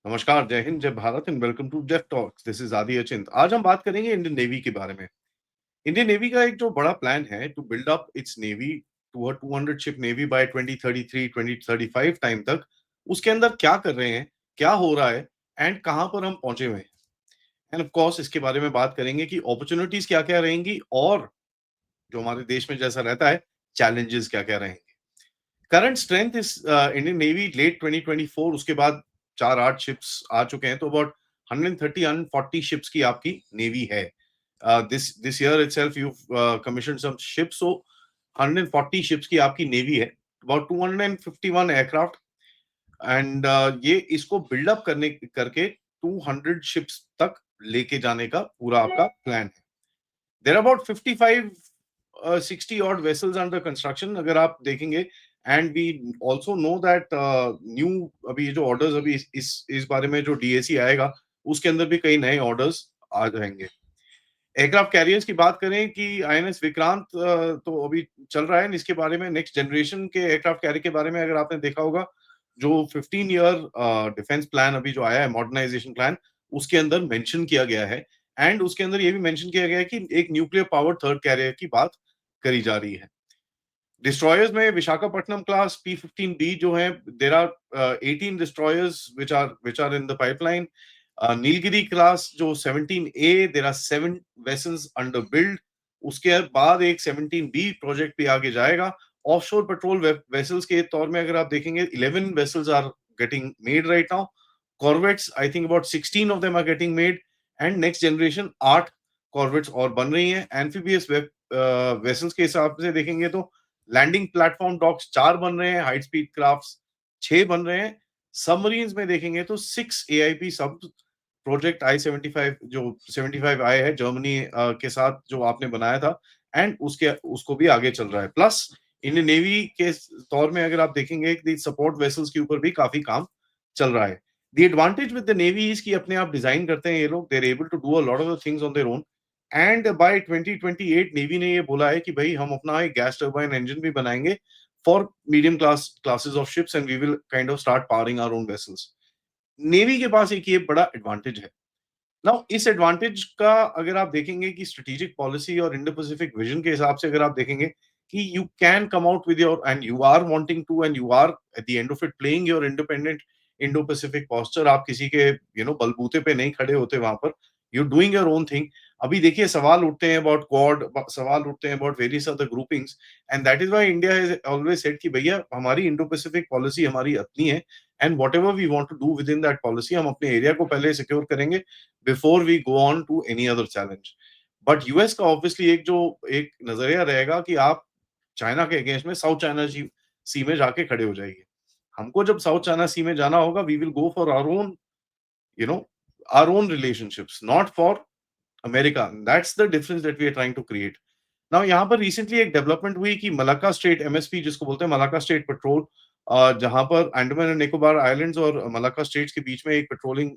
नमस्कार, जय हिंद, जय Bharat and welcome to Deaf Talks. This is Adi Achint. आज हम बात करेंगे इंडियन नेवी के बारे में। इंडियन नेवी का एक जो बड़ा प्लान है to build up its navy to a 200 ship navy by 2033 2035 time तक। उसके अंदर क्या कर रहे हैं, क्या हो रहा है एंड कहां पर हम पहुंचे हुए हैं। एंड ऑफ कोर्स इसके बारे में बात करेंगे कि अपॉर्चुनिटीज क्या-क्या रहेंगी और जो हमारे देश में जैसा रहता है, चैलेंजेस क्या-क्या रहेंगे। करंट स्ट्रेंथ इस इंडियन नेवी लेट 2024 उसके बाद 4-8 शिप्स आ चुके हैं, तो अबाउट 130 140 शिप्स की आपकी नेवी है। This year itself you commissioned some ships, so 140 ships की आपकी नेवी है, अबाउट 251 एयरक्राफ्ट एंड ये इसको बिल्डअप करने करके 200 शिप्स तक लेके जाने का पूरा आपका प्लान है। There are about 55 60 odd vessels under construction अगर आप देखेंगे। And we also know that new अभी ये जो ऑर्डर्स अभी इस बारे में जो डीएसी आएगा उसके अंदर भी कई नए ऑर्डर्स आ जाएंगे। एयरक्राफ्ट कैरियर्स की बात करें कि आईएनएस विक्रांत तो अभी चल रहा है, इसके बारे में नेक्स्ट जनरेशन के एयरक्राफ्ट कैरियर के बारे में अगर आपने देखा होगा, जो 15 ईयर डिफेंस प्लान अभी जो आया है, मॉडर्नाइजेशन प्लान, उसके अंदर मेंशन किया गया है। एंड उसके अंदर ये भी मेंशन किया गया है कि एक न्यूक्लियर पावर्ड थर्ड कैरियर की बात करी जा रही है। डिस्ट्रॉयर्स में विशाखापट्टनम क्लास P-15B जो है, there are 18 destroyers which are in the pipeline. Nilgiri class जो 17A, there are 7 vessels under build. उसके बाद एक 17B प्रोजेक्ट भी आगे जाएगा। ऑफशोर पेट्रोल वेसल्स के तौर में अगर आप देखेंगे, 11 vessels are getting made right now. Corvettes I think about 16 of them are getting made. And next generation 8 corvettes और बन रही हैं। एम्फीबियस वेसल्स के हिसाब से देखेंगे तो लैंडिंग प्लेटफॉर्म डॉक्स 4 बन रहे हैं, हाई स्पीड क्राफ्ट्स 6 बन रहे हैं। सबमरीन्स में देखेंगे तो 6 एआईपी सब प्रोजेक्ट I-75 जो 75 आए है जर्मनी के साथ जो आपने बनाया था, एंड उसके उसको भी आगे चल रहा है। प्लस इंडियन नेवी के तौर में अगर आप देखेंगे कि सपोर्ट वेसल्स के ऊपर भी काफी काम चल रहा है। The advantage with the navy is कि अपने आप डिजाइन करते हैं ये लोग, they are able to do a lot of the things on their own. And by 2028 navy ने ये बोला है कि भाई हम अपना एक गैस टर्बाइन इंजन भी बनाएंगे for medium classes of ships and we will kind of start powering our own vessels. Navy के पास एक ये बड़ा एडवांटेज है। नाउ इस एडवांटेज का अगर आप देखेंगे कि स्ट्रेटेजिक पॉलिसी और इंडो पैसिफिक विजन के हिसाब से अगर आप देखेंगे कि you can come out with your and you are wanting to and you are at the end of it playing your independent Indo Pacific posture. आप किसी के बलबूते पे नहीं खड़े होते वहां पर, you doing your own thing. अभी देखिए सवाल उठते हैं अबाउट क्वाड, सवाल उठते हैं about various other groupings, and that is why India has always said कि भैया हमारी इंडो पैसिफिक पॉलिसी हमारी अपनी है, and whatever we want to do within that policy हम अपने एरिया को पहले सिक्योर करेंगे before we go on to any other challenge. But US का ऑब्वियसली एक नजरिया रहेगा कि आप चाइना के अगेंस्ट में साउथ चाइना सी में जाके खड़े हो जाइए। हमको जब साउथ चाइना सी में जाना होगा, we will go for our own, you know our own relationships, not for America. That's the difference that we are trying to create. Now यहाँ पर रिसेंटली एक डेवलपमेंट हुई कि मलाक्का स्ट्रेट एमएसपी जिसको बोलते हैं, मलाक्का स्ट्रेट पेट्रोल, जहां पर अंडमान एंड निकोबार आइलैंड्स और मलाक्का स्टेट्स के बीच में एक पेट्रोलिंग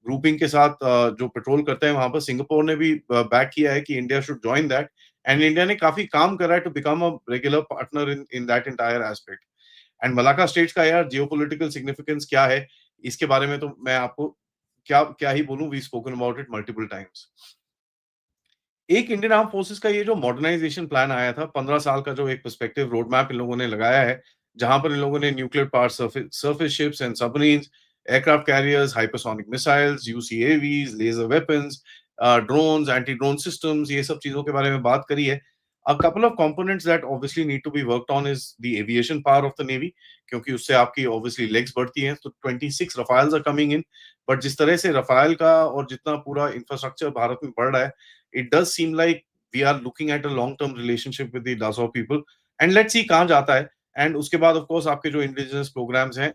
ग्रुपिंग के साथ जो पेट्रोल करते हैं, वहां पर सिंगापुर ने भी बैक किया है कि India should join that. And India ने काफी काम करा है to become a regular partner in in that entire aspect. And Malacca straits का यार जियोपॉलिटिकल सिग्निफिकेंस क्या है, इसके बारे में तो मैं आपको क्या क्या ही बोलूं, we spoken about it multiple times. एक इंडियन आर्म फोर्सेस का ये जो मॉडर्नाइजेशन प्लान आया था, 15 साल का जो एक पर्सपेक्टिव रोड मैप इन लोगों ने लगाया है, जहां पर इन लोगों ने nuclear power surface ships and submarines, aircraft carriers, hypersonic missiles, UCAVs, laser weapons, drones, anti drone systems, ये सब चीजों के बारे में बात करी है। A couple of components that obviously need to be worked on is the aviation power of the navy, क्योंकि उससे आपकी obviously legs बढ़ती हैं। तो 26 रफाल्स are coming in, बट जिस तरह से रफाल का और जितना पूरा इंफ्रास्ट्रक्चर भारत में बढ़ रहा है, it does seem like we are looking at a long term relationship with the Dassault people, and let's see कहाँ जाता है। एंड उसके बाद ऑफ कोर्स आपके जो इंडिजिनस प्रोग्राम्स हैं,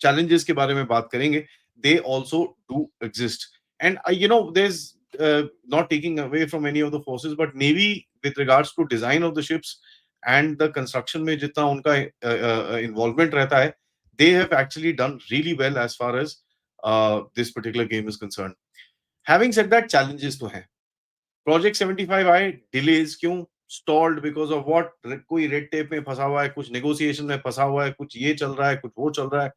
challenges के बारे में बात करेंगे, they also do exist। And there's not taking away from any of the forces, but navy with regards to design of the ships and the construction में जितना उनका involvement रहता है, they have actually done really well as far as this particular game is concerned। Having said that, challenges तो हैं। Project 75 आए, delays क्यों, stalled because of what, कोई रेड टेप में फंसा हुआ है, कुछ नेगोशिएशन में फंसा हुआ है, कुछ ये चल रहा है, कुछ वो चल रहा है।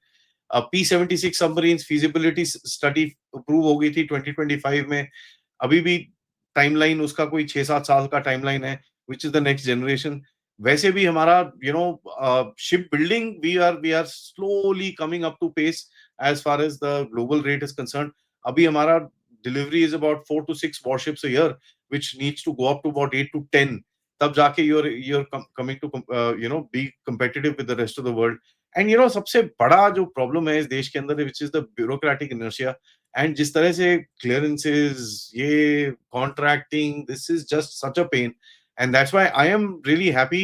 P-76 submarines feasibility study approve हो गई थी 2025 में। अभी भी टाइमलाइन उसका कोई 6-7 साल का टाइमलाइन है, which is the next generation. वैसे भी हमारा ship building we are slowly coming up to pace as far as the global rate is concerned. अभी हमारा delivery is about 4 to 6 warships a year, which needs to go up to about 8 to 10, तब जाके you are coming to be competitive with the rest of the world. And सबसे बड़ा जो problem है इस देश के अंदर, which is the bureaucratic inertia. And जिस तरह से क्लियरेंसेस, ये contracting, this is just such a pain. And that's why I am really happy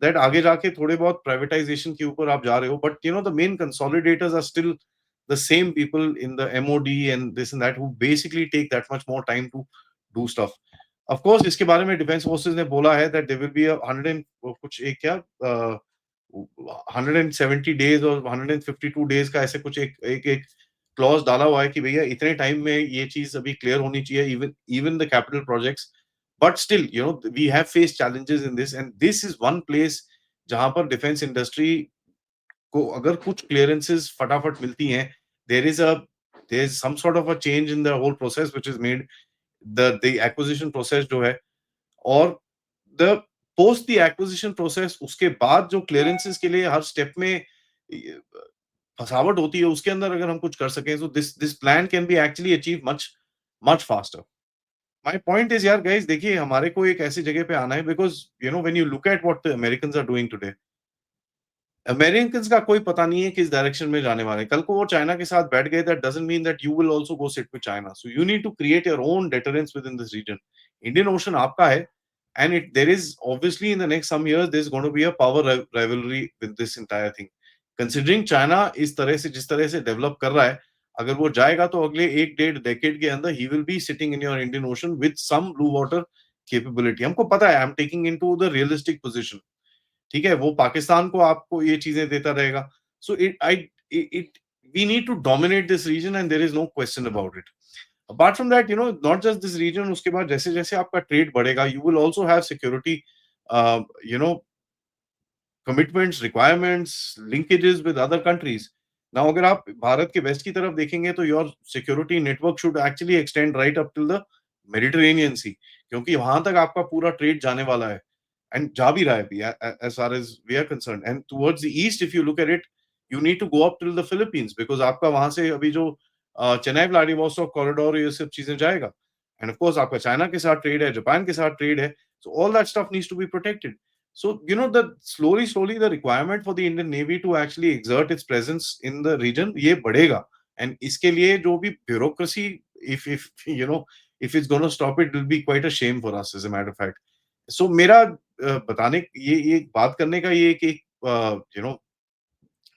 that आगे जाके थोड़े बहुत प्राइवेटाइजेशन के ऊपर आप जा रहे हो, but the main consolidators are still the same people in the MOD and this and that who basically take that much more time to do stuff. Of course, इसके बारे में डिफेंस फोर्सेस ने बोला है that there will be a 100 and कुछ एक क्या 170 days और 152 डेज का ऐसे कुछ एक एक एक क्लॉज डाला हुआ है कि भैया इतने टाइम में ये चीज अभी क्लियर होनी चाहिए, even even the capital projects. But still we have face challenges in this, and this is one place जहां पर डिफेंस इंडस्ट्री को अगर कुछ क्लियरेंसेस फटाफट मिलती हैं, there is a there is some sort of a change in the whole process which is made, the acquisition process जो है, और the post the acquisition process उसके बाद जो क्लियरेंसेस के लिए हर स्टेप में फसावट होती है, उसके अंदर अगर हम कुछ कर सकें, so this plan can be actually achieved much faster. My point is यार गाइस, देखिए हमारे को एक ऐसी जगह पे आना है, because when you look at what the Americans are doing today, Americans का कोई पता नहीं है किस डायरेक्शन में जाने वाले हैं। कल को वो चाइना के साथ बैठ गए, that doesn't mean that you will also go sit with China. So you need to create your own deterrence within this region. Indian Ocean आपका है, and it there is obviously in the next some years there is going to be a power rivalry with this entire thing. Considering China इस तरह से जिस तरह से develop कर रहा है, अगर वो जाएगा तो अगले 1 डेढ़ डेकेड के अंदर ही will be sitting in your Indian Ocean with some blue water capability. हमको पता है, I am taking into the realistic position. ठीक है, वो पाकिस्तान को आपको ये चीजें देता रहेगा। So it we need to dominate this region, and there is no question about it. Apart from that, not just this region, उसके बाद जैसे जैसे आपका ट्रेड बढ़ेगा, you will also have security commitments, requirements, linkages with other countries. Now अगर आप भारत के west की तरफ देखेंगे, तो your security network should actually extend right up till the Mediterranean Sea, क्योंकि वहां तक आपका पूरा ट्रेड जाने वाला है, एंड जा भी रहा है भी, as far as we are concerned. And towards the east, if you look at it, you need to go up till the Philippines, because आपका वहां से अभी जो चेन्नई व्लादिवोस्टॉक कॉरिडोर, ये सब चीजें जाएगा। एंड ऑफ कोर्स आपका चाइना के साथ ट्रेड है, जापान के साथ ट्रेड है, so all that stuff needs to be protected. So the slowly the requirement for the Indian Navy to actually exert its presence in the region ये बढ़ेगा, and इसके लिए जो भी bureaucracy, if if it's going to stop it, it will be quite a shame for us, as a matter of fact. सो मेरा बताने ये बात करने का ये एक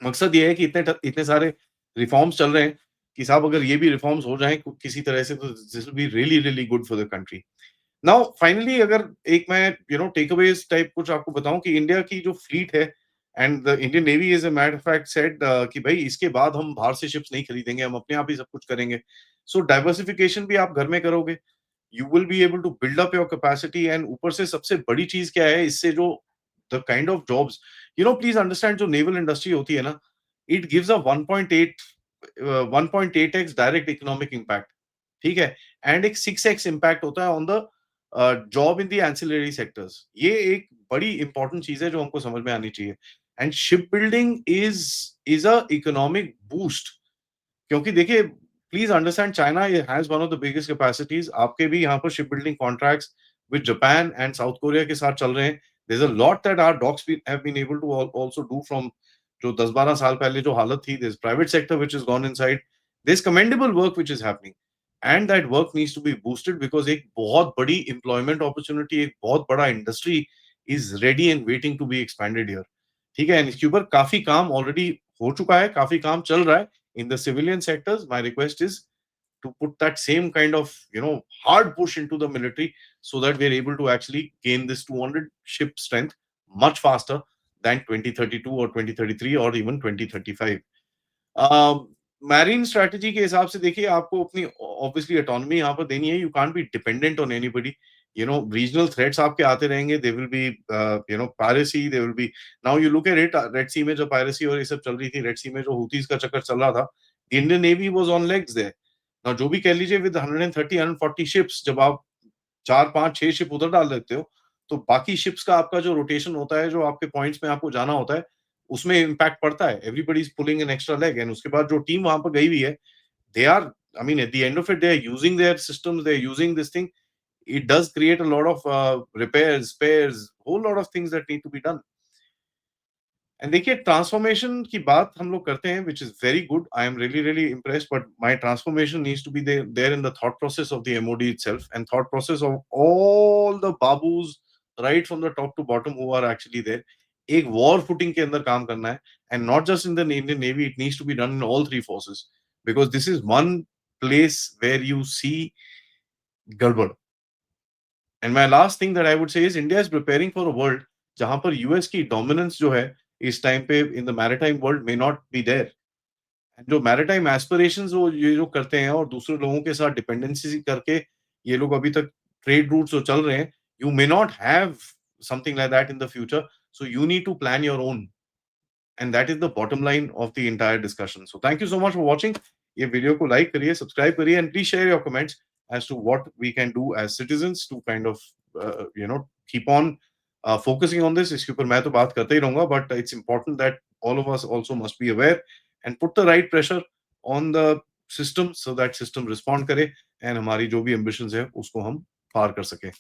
मकसद ये है कि इतने सारे रिफॉर्म्स चल रहे हैं कि साहब अगर ये भी रिफॉर्म्स हो जाएं किसी तरह से, तो this will be really really good for the country. Now finally, अगर एक मैं टेकअवेज टाइप कुछ आपको बताऊं, कि इंडिया की जो फ्लीट है, and the Indian navy is a matter fact said कि भाई इसके बाद हम बाहर से शिप्स नहीं खरीदेंगे, हम अपने आप ही सब कुछ करेंगे। सो डाइवर्सिफिकेशन भी आप घर में करोगे, you will be able to build up your capacity, and ऊपर से सबसे बड़ी चीज क्या है इससे, जो the kind of jobs, please understand, जो नेवल इंडस्ट्री होती है ना, it gives a 1.8x direct economic impact. ठीक है, एंड एक 6x इम्पैक्ट होता है on the job in the ancillary sectors. ये एक बड़ी इंपॉर्टेंट चीज है जो हमको समझ में आनी चाहिए। And ship building is a economic boost, क्योंकि देखिए, please understand, China has one of the biggest capacities. आपके भी यहाँ पर ship building contracts with Japan and South Korea के साथ चल रहे हैं। There is a lot that our docks have been able to also do from जो 10-12 साल पहले जो हालत थी। There is private sector which is gone inside, there is commendable work which is happening, and that work needs to be boosted, because एक बहुत बड़ी employment opportunity, एक बहुत बड़ा industry is ready and waiting to be expanded here. ठीक है, and इसके ऊपर काफी काम ऑलरेडी हो चुका है, काफी काम चल रहा है in the civilian sectors. My request is to put that same kind of hard push into the military, so that we are able to actually gain this 200 ship strength much faster than 2032 or 2033 or even 2035. Marine strategy के हिसाब से देखिए, आपको अपनी obviously autonomy यहाँ पर देनी है। You can't be dependent on anybody. regional threats आपके आते रहेंगे. There will be piracy. There will be, now you look at it, Red Sea में जो piracy और ये सब चल रही थी, Red Sea में जो Houthis का चक्कर चल रहा था, the Indian Navy was on legs there. Now जो भी कह लीजिए, with 130 140 ships, जब आप 4 5 6 शिप उधर डाल देते हो, तो बाकी शिप्स का आपका जो रोटेशन होता है, जो आपके पॉइंट्स में आपको जाना होता है, उसमें इम्पैक्ट पड़ता है. Everybody is pulling an extra leg. And उसके बाद जो टीम वहां पर गई हुई है, they are, I mean, at the end of it, they are using their systems, they are using this thing. It does create a lot of repairs, spares, whole lot of things that need to be done. And देखिए, transformation की बात हम लोग करते हैं, which is very good. I am really really impressed, but my transformation needs to be there in the thought process of the MOD itself, and thought process of all the babus, right from the top to bottom, who are actually there. एक war footing के अंदर काम करना है, and not just in the Indian Navy, it needs to be done in all three forces, because this is one place where you see गड़बड़. And my last thing that I would say is, India is preparing for a world जहां पर US की dominance जो है इस time पे in the maritime world may not be there. जो maritime aspirations वो ये जो करते हैं, और दूसरे लोगों के साथ डिपेंडेंसी करके ये लोग अभी तक ट्रेड रूट्स जो चल रहे हैं, you may not have something like that in the future. So you need to plan your own, and that is the bottom line of the entire discussion. So thank you so much for watching. ये video को like करिए, subscribe करिए, and please share your comments as to what we can do as citizens to kind of keep on focusing on this. इसके ऊपर मैं तो बात करते ही रहूंगा, but it's important that all of us also must be aware and put the right pressure on the system so that system respond करे, and हमारी जो भी ambitions है उसको हम पार कर सके.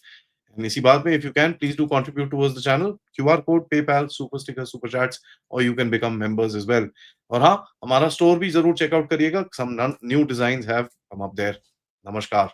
And इसी बात में, if you can, please do contribute towards the channel. QR code, PayPal, super stickers, super chats, or you can become members as well. और हाँ, हमारा स्टोर भी जरूर चेकआउट करिएगा. Some new designs have come up there. नमस्कार.